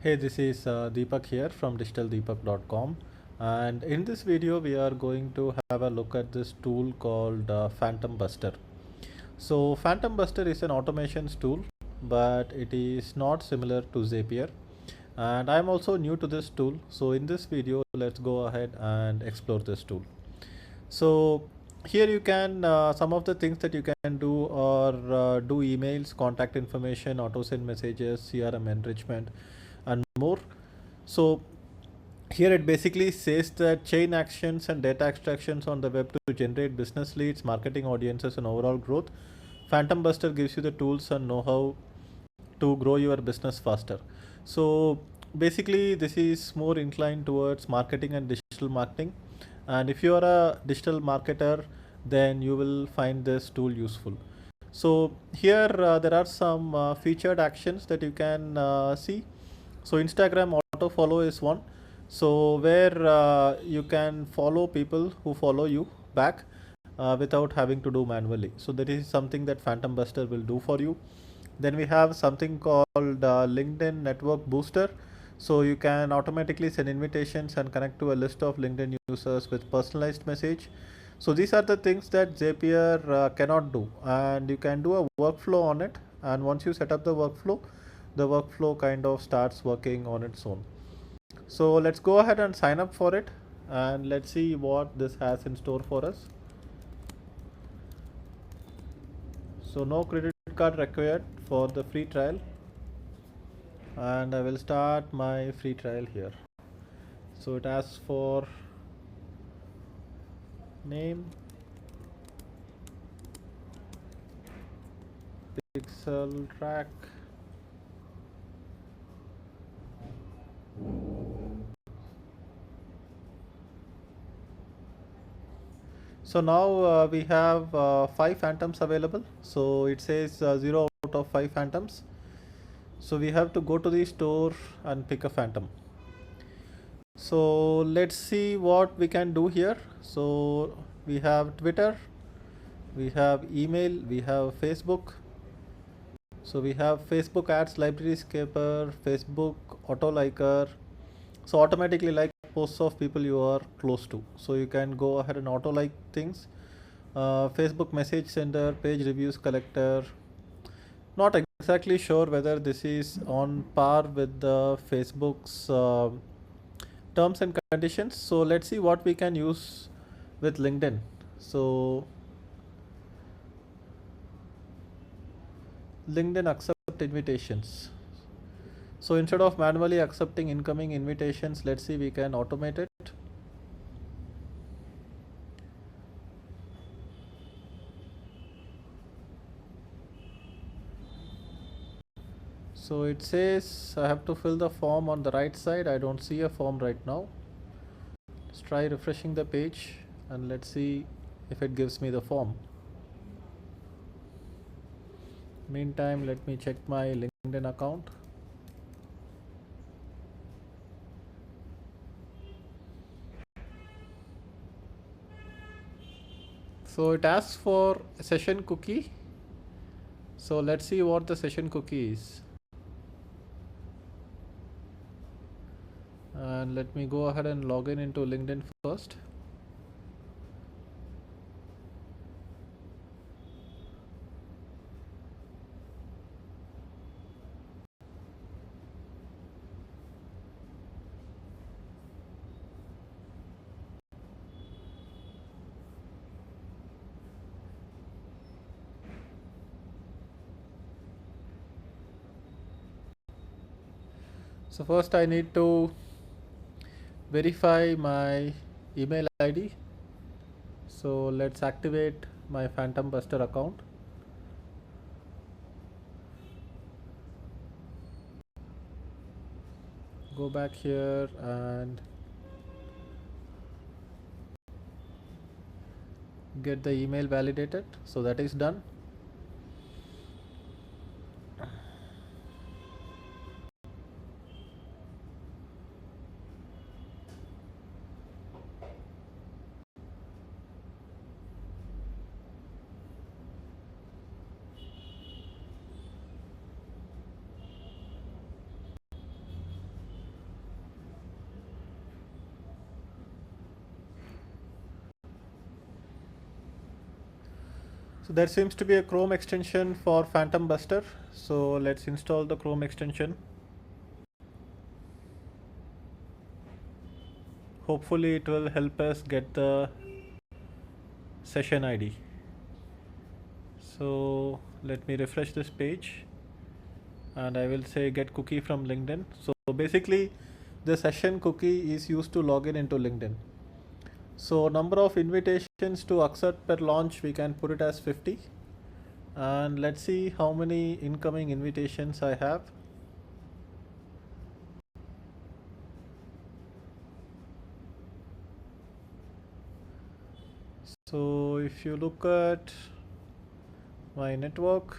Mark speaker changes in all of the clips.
Speaker 1: Hey, this is Deepak here from digitaldeepak.com, and in this video we are going to have a look at this tool called Phantom Buster. So Phantom Buster is an automations tool, but it is not similar to Zapier, and I'm also new to this tool. So in this video let's go ahead and explore this tool. So here you can some of the things that you can do are do emails, contact information, auto send messages, CRM enrichment, and more. So here it basically says that chain actions and data extractions on the web to generate business leads, marketing audiences, and overall growth. Phantom Buster gives you the tools and know-how to grow your business faster. So basically this is more inclined towards marketing and digital marketing, and if you are a digital marketer, then you will find this tool useful. So here there are some featured actions that you can see. So Instagram auto follow is one. So where you can follow people who follow you back without having to do manually. So that is something that Phantom Buster will do for you. Then we have something called LinkedIn Network Booster. So you can automatically send invitations and connect to a list of LinkedIn users with personalized message. So these are the things that Zapier cannot do, and you can do a workflow on it. And once you set up the workflow kind of starts working on its own. So let's go ahead and sign up for it, and let's see what this has in store for us. So no credit card required for the free trial, and I will start my free trial here. So it asks for name, pixel track. So now we have 5 phantoms available. So it says 0 out of 5 phantoms. So we have to go to the store and pick a phantom. So let's see what we can do here. So we have Twitter, we have email, we have Facebook. So we have Facebook ads, library scaper, Facebook auto liker. So automatically like posts of people you are close to. So you can go ahead and auto like things. Facebook message sender, page reviews collector. Not exactly sure whether this is on par with the Facebook's terms and conditions. So let's see what we can use with LinkedIn. So LinkedIn accept invitations. So instead of manually accepting incoming invitations, let's see we can automate it. So it says I have to fill the form on the right side. I don't see a form right now. Let's try refreshing the page and let's see if it gives me the form. Meantime, let me check my LinkedIn account. So it asks for a session cookie. So let's see what the session cookie is. And let me go ahead and log in into LinkedIn first. So first I need to verify my email ID. So let's activate my Phantom Buster account. Go back here and get the email validated. So that is done. So there seems to be a Chrome extension for Phantom Buster. So let's install the Chrome extension. Hopefully it will help us get the session ID. So let me refresh this page and I will say get cookie from LinkedIn. So basically the session cookie is used to log in into LinkedIn. So number of invitations to accept per launch, we can put it as 50. And let's see how many incoming invitations I have. So if you look at my network,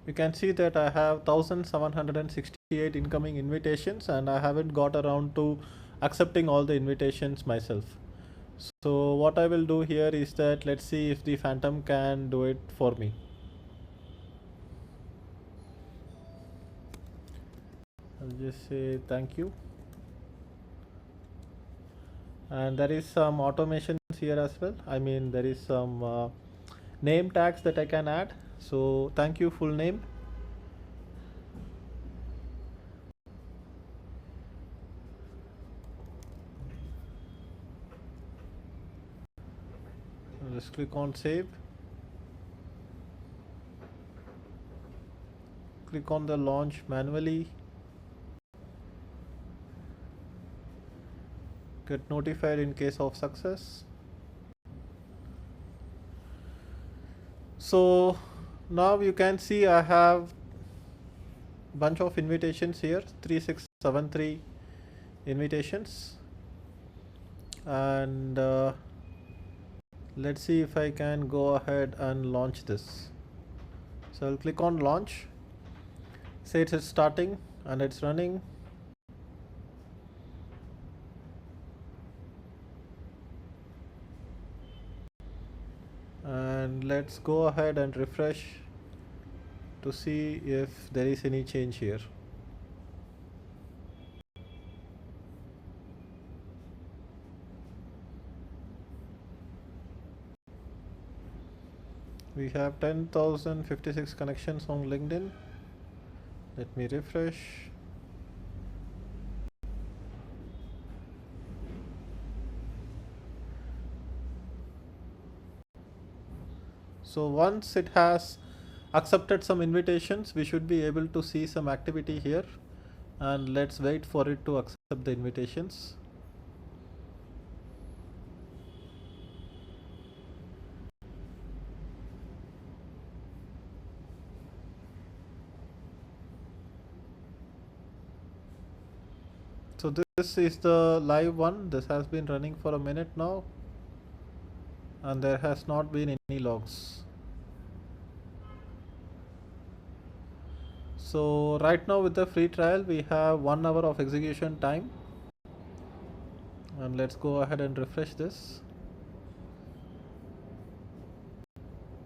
Speaker 1: you can see that I have 1768 incoming invitations and I haven't got around to accepting all the invitations myself. So what I will do here is that let's see if the Phantom can do it for me. I'll just say thank you. And there is some automations here as well. I mean, there is some name tags that I can add. So thank you full name. Just click on save. Click on the launch manually. Get notified in case of success. So now you can see I have bunch of invitations here, 3673 invitations, and let's see if I can go ahead and launch this. So I'll click on launch, say it's starting and it's running. And let's go ahead and refresh to see if there is any change here. We have 10,056 connections on LinkedIn. Let me refresh. So once it has accepted some invitations, we should be able to see some activity here, and let's wait for it to accept the invitations. So this is the live one. This has been running for a minute now and there has not been any logs. So right now with the free trial we have 1 hour of execution time, and let's go ahead and refresh this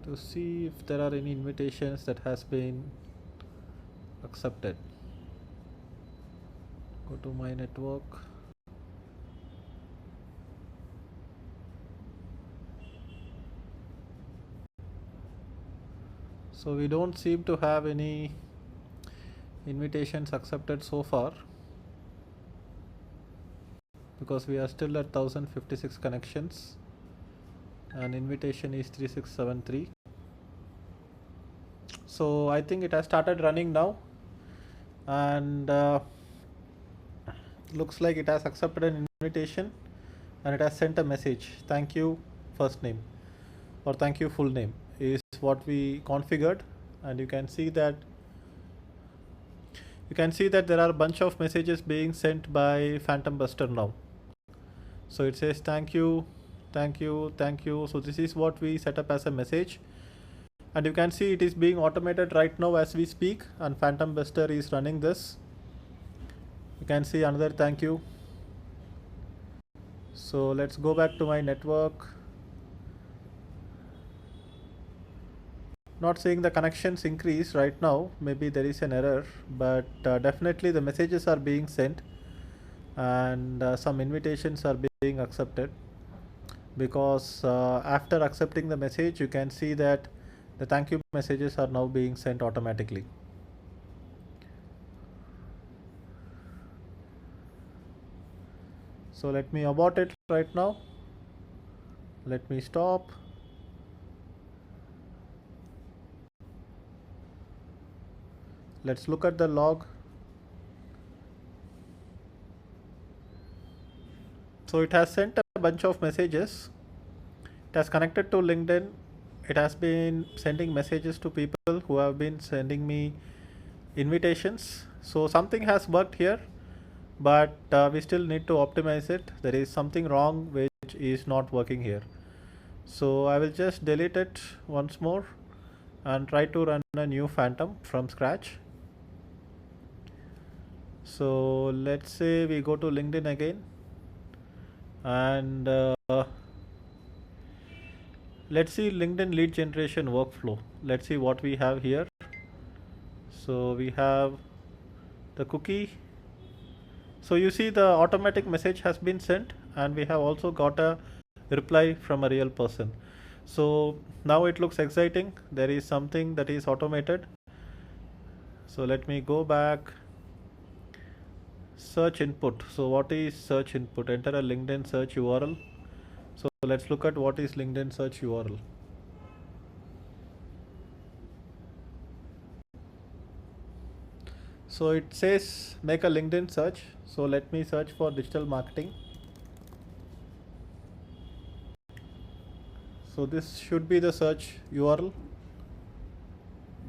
Speaker 1: to see if there are any invitations that has been accepted. Go to my network. So we don't seem to have any invitations accepted so far because we are still at 1056 connections and invitation is 3673. So I think it has started running now, and looks like it has accepted an invitation and it has sent a message, thank you first name or thank you full name is what we configured. And you can see that there are a bunch of messages being sent by Phantom Buster now. So it says thank you, thank you, thank you. So this is what we set up as a message, and you can see it is being automated right now as we speak, and Phantom Buster is running this. You can see another thank you. So let's go back to my network. Not seeing the connections increase right now, maybe there is an error, but definitely the messages are being sent and some invitations are being accepted. because after accepting the message you can see that the thank you messages are now being sent automatically. So let me abort it right now. Let me stop. Let's look at the log. So it has sent a bunch of messages. It has connected to LinkedIn. It has been sending messages to people who have been sending me invitations. So something has worked here, but we still need to optimize it. There is something wrong which is not working here. So I will just delete it once more and try to run a new Phantom from scratch. So let's say we go to LinkedIn again, and let's see LinkedIn lead generation workflow. Let's see what we have here. So we have the cookie. So you see the automatic message has been sent, and we have also got a reply from a real person. So now it looks exciting. There is something that is automated. So let me go back. Search input. So what is search input? Enter a LinkedIn search URL. So let's look at what is LinkedIn search URL. So it says make a LinkedIn search. So let me search for digital marketing. So this should be the search URL,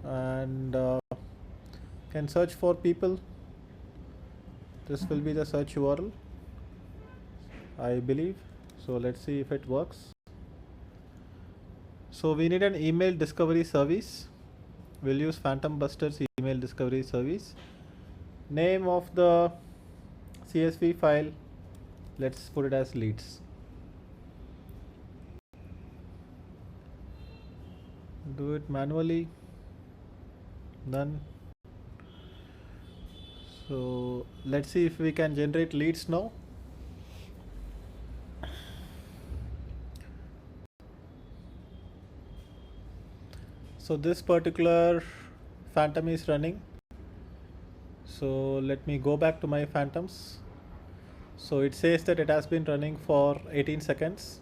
Speaker 1: and can search for people. This will be the search URL, I believe. So let's see if it works. So we need an email discovery service. We'll use Phantom Buster's email discovery service. Name of the CSV file, let's put it as leads. Do it manually. None. So let's see if we can generate leads now. So this particular Phantom is running. So let me go back to my Phantoms. So it says that it has been running for 18 seconds.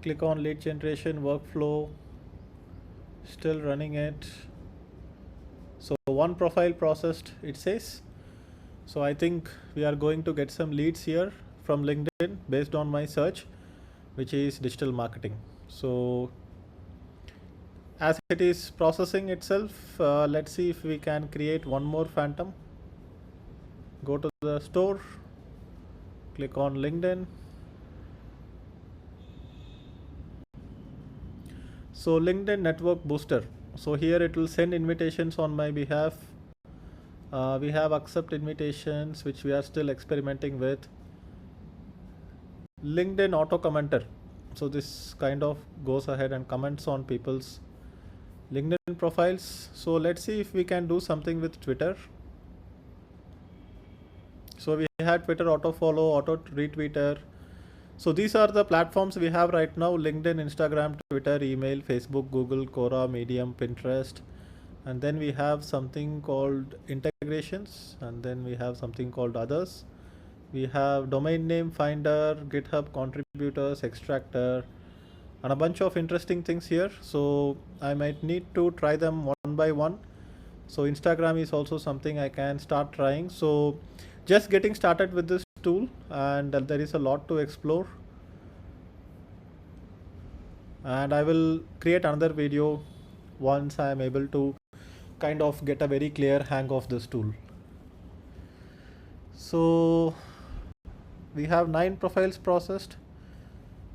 Speaker 1: Click on lead generation workflow, still running it. So one profile processed, it says. So I think we are going to get some leads here from LinkedIn based on my search, which is digital marketing. So as it is processing itself, let's see if we can create one more Phantom. Go to the store, click on LinkedIn. So LinkedIn Network Booster. So here it will send invitations on my behalf. We have accept invitations, which we are still experimenting with. LinkedIn auto commenter. So this kind of goes ahead and comments on people's LinkedIn profiles. So let's see if we can do something with Twitter. So we had Twitter auto follow, auto retweeter. So these are the platforms we have right now: LinkedIn, Instagram, Twitter, email, Facebook, Google, Quora, Medium, Pinterest. And then we have something called integrations, and then we have something called others. We have domain name finder, GitHub contributors, extractor, and a bunch of interesting things here. So I might need to try them one by one. So Instagram is also something I can start trying. So just getting started with this tool, and there is a lot to explore. And I will create another video once I am able to kind of get a very clear hang of this tool. So we have 9 profiles processed.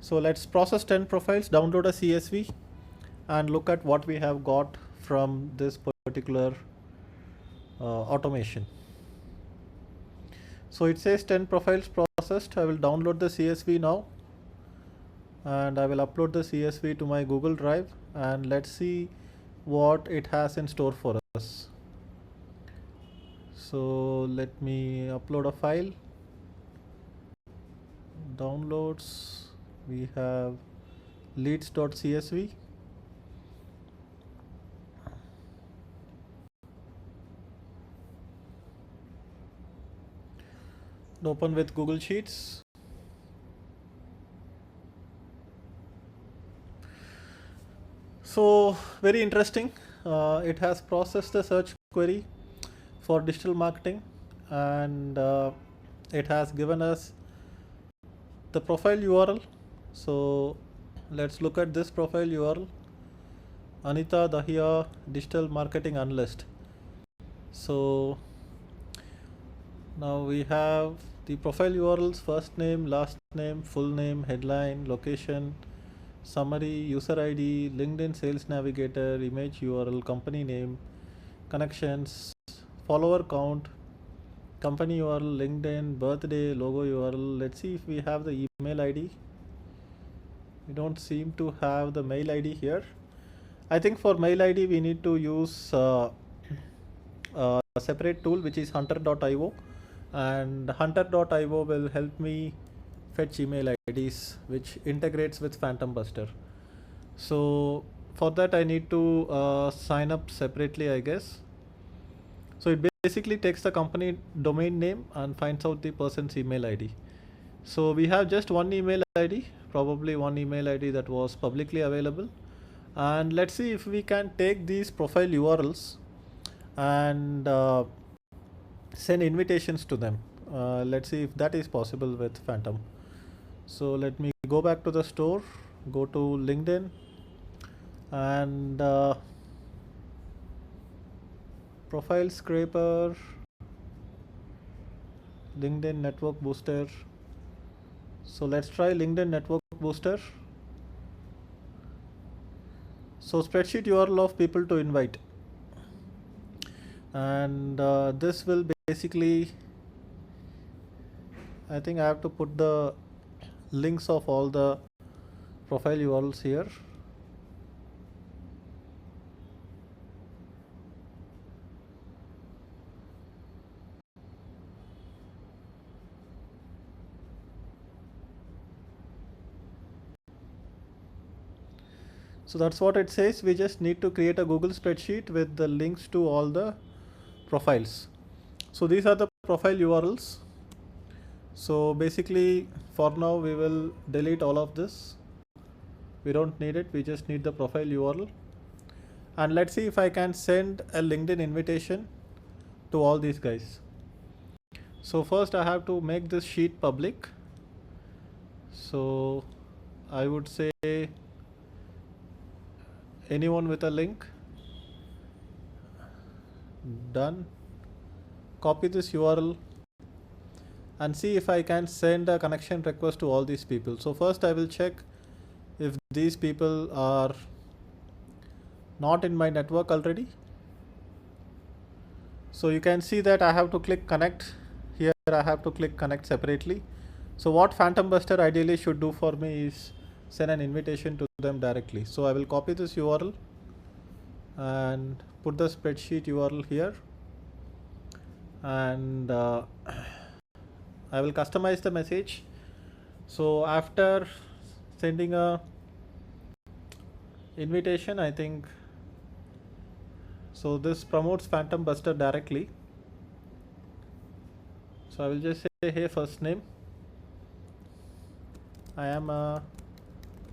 Speaker 1: So let's process 10 profiles, download a CSV, and look at what we have got from this particular automation. So it says 10 profiles processed. I will download the CSV now, and I will upload the CSV to my Google Drive, and let's see what it has in store for us. So let me upload a file. Downloads. we have leads.csv. Open with Google Sheets. So very interesting. It has processed the search query for digital marketing, and it has given us the profile URL. So let's look at this profile URL. Anita Dahiya, digital marketing analyst. So now we have the profile URLs: first name, last name, full name, headline, location, summary, user ID, LinkedIn sales navigator, image URL, company name, connections, follower count, company URL, LinkedIn, birthday, logo URL. Let's see if we have the email ID. We don't seem to have the mail ID here. I think for mail ID we need to use a separate tool, which is hunter.io, and hunter.io will help me fetch email IDs, which integrates with Phantom Buster. So for that I need to sign up separately, I guess. So it basically takes the company domain name and finds out the person's email ID. So we have just one email ID, probably one email ID that was publicly available. And let's see if we can take these profile URLs and send invitations to them. Let's see if that is possible with Phantom. So let me go back to the store, go to LinkedIn, and profile scraper, LinkedIn network booster. So let's try LinkedIn network booster. So spreadsheet URL of people to invite, and this will basically, I think I have to put the links of all the profile URLs here. So that's what it says. We just need to create a Google spreadsheet with the links to all the profiles. So these are the profile URLs. So basically for now we will delete all of this. We don't need it. We just need the profile URL. And let's see if I can send a LinkedIn invitation to all these guys. So first I have to make this sheet public. So I would say anyone with a link. Done. Copy this URL and see if I can send a connection request to all these people. So first I will check if these people are not in my network already. So you can see that I have to click connect. Here I have to click connect separately. So what Phantom Buster ideally should do for me is send an invitation to them directly. So I will copy this URL and put the spreadsheet URL here, and I will customize the message. So after sending a invitation, I think, so this promotes Phantom Buster directly. So I will just say, hey, first name, I am a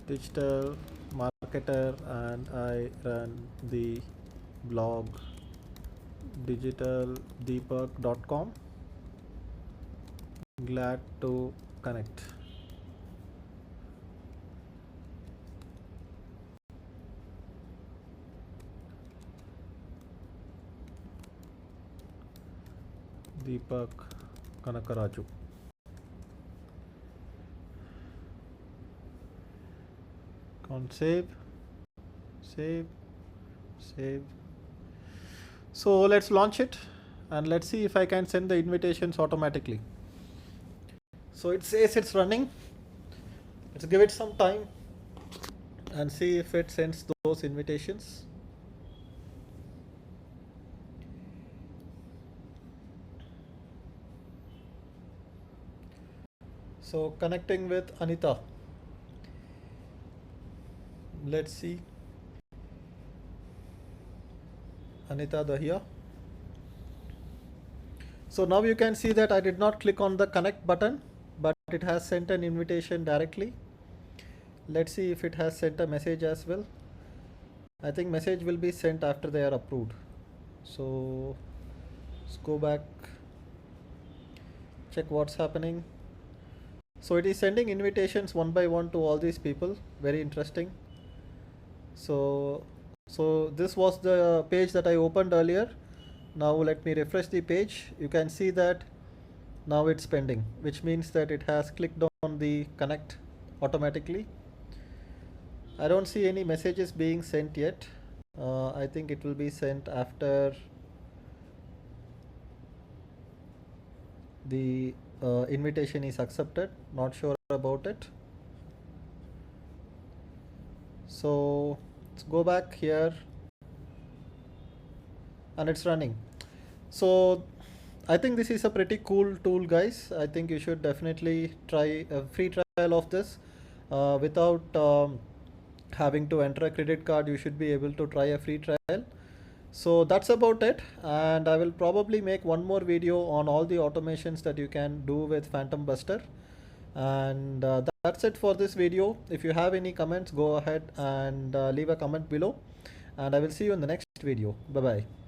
Speaker 1: digital marketer and I run the blog digitaldeepak.com. Glad to connect. Deepak Kanakaraju. Count save. So let's launch it and let's see if I can send the invitations automatically. So it says it's running. Let's give it some time and see if it sends those invitations. So connecting with Anita. Let's see. Anita Dahiya. So now you can see that I did not click on the connect button, but it has sent an invitation directly. Let's see if it has sent a message as well. I think message will be sent after they are approved. So let's go back, check what's happening. So it is sending invitations one by one to all these people. Very interesting. So this was the page that I opened earlier. Now let me refresh the page. You can see that now it's pending, which means that it has clicked on the connect automatically. I don't see any messages being sent yet. I think it will be sent after the invitation is accepted. Not sure about it. So let's go back here, and it's running. So I think this is a pretty cool tool, guys. I think you should definitely try a free trial of this without having to enter a credit card. You should be able to try a free trial. So that's about it, and I will probably make one more video on all the automations that you can do with Phantom Buster. And that's it for this video. If you have any comments, go ahead and leave a comment below, and I will see you in the next video. Bye bye.